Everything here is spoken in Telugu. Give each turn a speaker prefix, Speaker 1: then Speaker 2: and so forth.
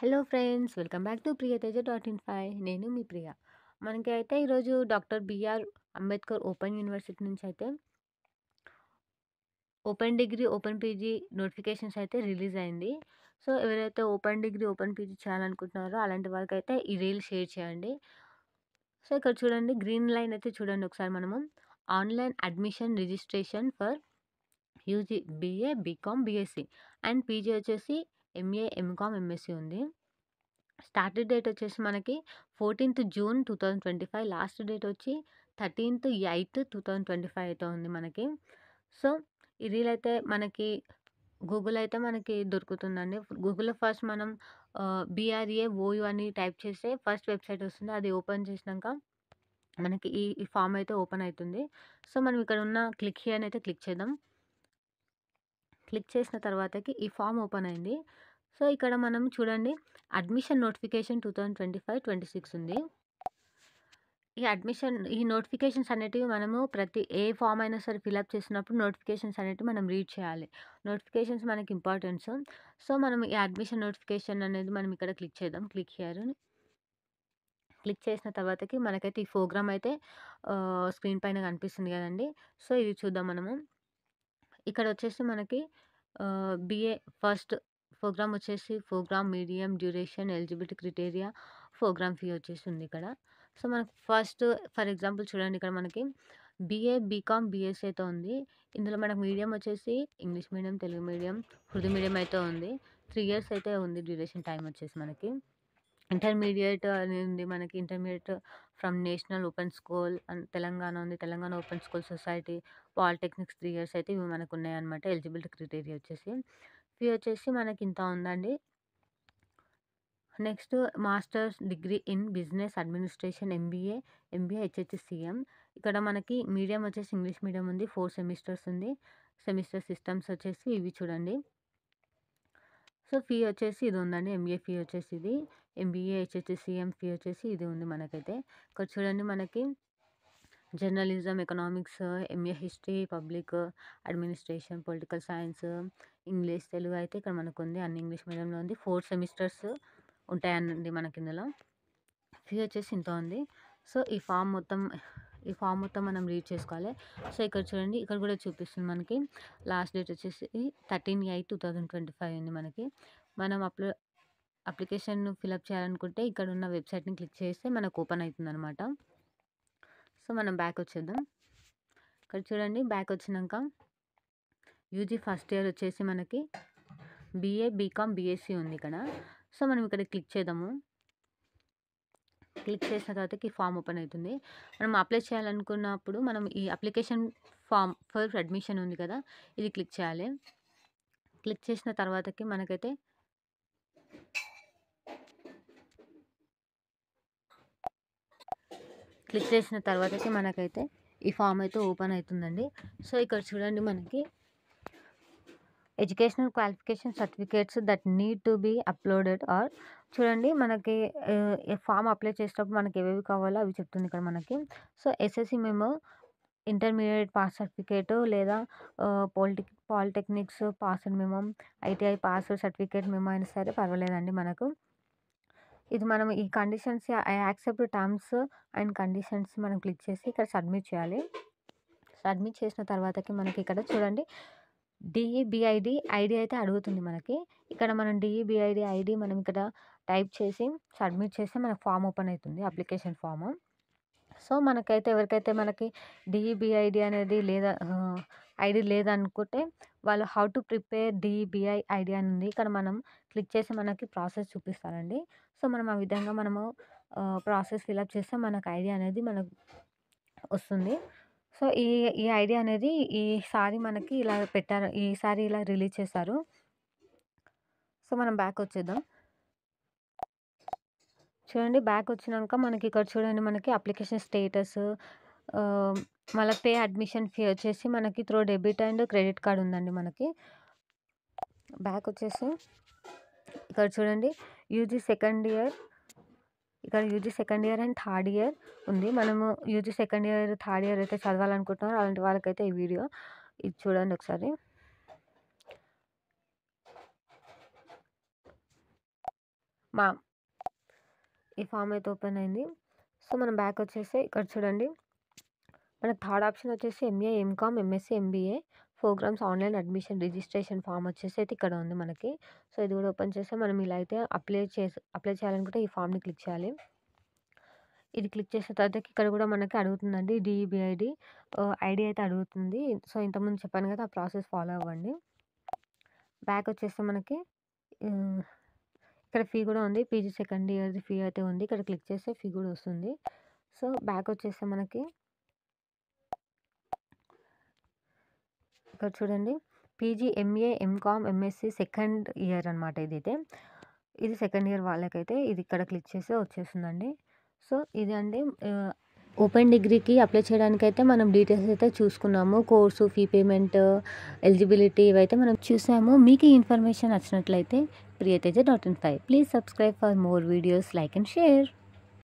Speaker 1: Hello friends, welcome back to Priyateja dot in five. నేను మీ ప్రియ. మనకి అయితే ఈరోజు doctor BR Ambedkar open university నుంచి అయితే open degree, open PG notifications అయితే రిలీజ్ అయింది. సో ఎవరైతే ఓపెన్ డిగ్రీ, ఓపెన్ పీజీ చేయాలనుకుంటున్నారో అలాంటి వాళ్ళకైతే ఈ రీల్ షేర్ చేయండి. సో ఇక్కడ చూడండి, గ్రీన్ లైన్ అయితే చూడండి ఒకసారి మనము. Online admission registration for UG, BA, BCom, BSc and PG వచ్చేసి ఎంఏ, ఎంకామ్, ఎంఎస్సీ ఉంది. స్టార్ట్ డేట్ వచ్చేసి మనకి 14th June 2025. లాస్ట్ డేట్ వచ్చి 13th August 2025 అయితే ఉంది మనకి. సో ఈ రీల్ అయితే మనకి గూగుల్ అయితే మనకి దొరుకుతుందండి. గూగుల్‌లో ఫస్ట్ మనం BRAOU అని టైప్ చేస్తే ఫస్ట్ వెబ్‌సైట్ వస్తుంది. అది ఓపెన్ చేసినంక మనకి ఈ ఫార్మ్ అయితే ఓపెన్ అయితుంది. సో మనం ఇక్కడ ఉన్న క్లిక్ హియర్ అయితే క్లిక్ చేద్దాం. క్లిక్ చేసిన తర్వాతకి ఈ ఫార్మ్ ఓపెన్ అయింది. సో ఇక్కడ మనం చూడండి, అడ్మిషన్ నోటిఫికేషన్ 2025-26 ఉంది. ఈ నోటిఫికేషన్స్ అనేటివి మనము ఏ ఫామ్ అయినా సరే ఫిలప్ చేసినప్పుడు నోటిఫికేషన్స్ అనేటివి మనం రీడ్ చేయాలి. నోటిఫికేషన్స్ మనకి ఇంపార్టెన్స్. సో మనం ఈ అడ్మిషన్ నోటిఫికేషన్ అనేది మనం ఇక్కడ క్లిక్ చేద్దాం. క్లిక్ హియర్ క్లిక్ చేసిన తర్వాతకి మనకైతే ఈ ప్రోగ్రామ్ అయితే స్క్రీన్ పైన కనిపిస్తుంది కదండి. సో ఇది చూద్దాం మనము. ఇక్కడ వచ్చేసి మనకి బీఏ ఫస్ట్ ప్రోగ్రామ్ వచ్చేసి program medium duration eligibility criteria program fee వచ్చేసి ఉంది ఇక్కడ. సో మనకు ఫస్ట్ ఫర్ ఎగ్జాంపుల్ చూడండి, ఇక్కడ మనకి బీఏ, బీకామ్, బీఎస్సీ అయితే ఉంది. ఇందులో మనకు మీడియం వచ్చేసి English medium, Telugu medium, Urdu medium అయితే ఉంది. 3 years అయితే ఉంది డ్యూరేషన్ టైం వచ్చేసి మనకి. ఇంటర్మీడియేట్ అని ఉంది మనకి. Intermediate from national open school and Telangana ఉంది. Telangana open school society, polytechnics 3 years అయితే ఇవి మనకు ఉన్నాయన్నమాట. ఎలిజిబిలిటీ క్రైటీరియా వచ్చేసి. ఫీ వచ్చేసి మనకి ఇంత ఉందండి. Next masters degree in business administration MBA HHCM. ఇక్కడ మనకి మీడియం వచ్చేసి ఇంగ్లీష్ మీడియం ఉంది. 4 సెమిస్టర్స్ ఉంది. సెమిస్టర్ సిస్టమ్స్ వచ్చేసి ఇవి చూడండి. సో ఫీ వచ్చేసి ఇది ఉందండి. ఎంబీఏ ఫీ వచ్చేసి ఇది. ఎంబీఏ హెచ్హెచ్సిఎం ఫీ వచ్చేసి ఇది ఉంది మనకైతే. ఇక్కడ చూడండి, మనకి journalism, economics, MA history, public administration, political science, English, Telugu అయితే ఇక్కడ మనకు ఉంది. అన్ని ఇంగ్లీష్ మీడియంలో ఉంది. 4 సెమిస్టర్స్ ఉంటాయండి మనకి ఇందులో. ఫీ వచ్చేసి ఇంత ఉంది. సో ఈ ఫామ్ మొత్తం మనం రీడ్ చేసుకోవాలి. సో ఇక్కడ చూడండి, ఇక్కడ కూడా చూపిస్తుంది మనకి. లాస్ట్ డేట్ వచ్చేసి 13 August 2025 ఉంది మనకి. మనం అప్లికేషన్ ఫిలప్ చేయాలనుకుంటే ఇక్కడ ఉన్న వెబ్సైట్ని క్లిక్ చేస్తే మనకు ఓపెన్ అవుతుంది అనమాట. సో మనం బ్యాక్ వచ్చేద్దాం. ఇక్కడ చూడండి, బ్యాక్ వచ్చినాక యూజీ ఫస్ట్ ఇయర్ వచ్చేసి మనకి బీఏ, బీకామ్, బీఎస్సీ ఉంది ఇక్కడ. సో మనం ఇక్కడ క్లిక్ చేద్దాము. క్లిక్ చేసిన తర్వాతకి ఈ ఫామ్ ఓపెన్ అవుతుంది. మనం అప్లై చేయాలనుకున్నప్పుడు మనం ఈ అప్లికేషన్ ఫామ్ ఫర్ అడ్మిషన్ ఉంది కదా, ఇది క్లిక్ చేయాలి. క్లిక్ చేసిన తర్వాతకి మనకైతే ఈ ఫామ్ అయితే ఓపెన్ అవుతుందండి. సో ఇక్కడ చూడండి, మనకి educational qualification certificates that need to be uploaded are చూడండి, మనకి ఫామ్ అప్లై చేసేటప్పుడు మనకి ఏవేవి కావాలో అవి చెప్తుంది ఇక్కడ మనకి. So SSC memo, intermediate pass certificate లేదా polytechnics passed memo, ITI pass certificate memo అయినా సరే పర్వాలేదండి మనకు. ఇది మనం ఈ conditions I accept terms and conditions మనం క్లిక్ చేసి ఇక్కడ సబ్మిట్ చేయాలి. సబ్మిట్ చేసిన తర్వాతకి మనకి ఇక్కడ చూడండి, డిఈబిఐడి ఐడి అయితే అడుగుతుంది మనకి. ఇక్కడ మనం డిఈబిఐడి ఐడి మనం ఇక్కడ టైప్ చేసి సబ్మిట్ చేస్తే మనకు ఫామ్ ఓపెన్ అవుతుంది, అప్లికేషన్ ఫామ్. సో ఎవరికైతే మనకి డిఈబిఐడి అనేది ఐడి లేదనుకుంటే వాళ్ళు హౌ టు ప్రిపేర్ డిఈబిఐ ఐడి అని ఉంది. ఇక్కడ మనం క్లిక్ చేసి మనకి ప్రాసెస్ చూపిస్తారండి. సో మనం ఆ విధంగా మనము ప్రాసెస్ ఫిలప్ చేస్తే మనకు ఐడి అనేది మనకు వస్తుంది. సో ఈ ఐడియా అనేది ఈసారి మనకి ఇలా పెట్టారు, ఈసారి ఇలా రిలీజ్ చేశారు. సో మనం బ్యాక్ వచ్చేద్దాం. చూడండి, బ్యాక్ వచ్చినాక మనకి ఇక్కడ చూడండి, మనకి అప్లికేషన్ స్టేటస్, మళ్ళీ పే అడ్మిషన్ ఫీ వచ్చేసి మనకి through debit and credit card ఉందండి మనకి. బ్యాక్ వచ్చేసి ఇక్కడ చూడండి, UG second year and third year ఉంది. మనము UG second year, third year అయితే చదవాలనుకుంటున్నారో అలాంటి వాళ్ళకైతే ఈ వీడియో ఇది చూడండి ఒకసారి. మా ఈ ఫామ్ అయితే ఓపెన్ అయింది. సో, మనం బ్యాక్ వచ్చేసి ఇక్కడ చూడండి. మనకు థర్డ్ ఆప్షన్ వచ్చేసి MA, MCom, MSc, MBA programs online admission registration form వచ్చేసి అయితే ఇక్కడ ఉంది మనకి. సో, ఇది కూడా ఓపెన్ చేస్తే మనం ఇలా అయితే అప్లై చేయాలనుకుంటే ఈ ఫామ్‌ని క్లిక్ చేయాలి. ఇది క్లిక్ చేసిన తర్వాత ఇక్కడ కూడా మనకి అడుగుతుందండి డీఈబీఐడి ఐడీ అయితే అడుగుతుంది. సో, ఇంతకుముందు చెప్పాను కదా! ఆ ప్రాసెస్ ఫాలో అవ్వండి. బ్యాక్ వచ్చేస్తే మనకి ఆహ్, ఇక్కడ ఫీ కూడా ఉంది. పీజీ సెకండ్ ఇయర్‌ది ఫీ అయితే ఉంది. ఇక్కడ క్లిక్ చేస్తే ఫీ కూడా వస్తుంది. సో, బ్యాక్ వచ్చేస్తే మనకి ఇక్కడ చూడండి PG, MA, MCom, MSc second year అనమాట ఇదైతే. ఇది సెకండ్ ఇయర్ వాళ్ళకైతే ఇది ఇక్కడ క్లిక్ చేస్తే వచ్చేస్తుందండి. సో, ఇది అండి ఓపెన్ డిగ్రీకి అప్లై చేయడానికైతే మనం డీటెయిల్స్ అయితే చూసుకున్నాము. కోర్సు, ఫీ పేమెంట్, ఎలిజిబిలిటీ ఇవైతే మనం చూసాము. మీకు ఈ ఇన్ఫర్మేషన్ నచ్చినట్లయితే ప్రియతేజ.in5 please subscribe for more videos, like and share.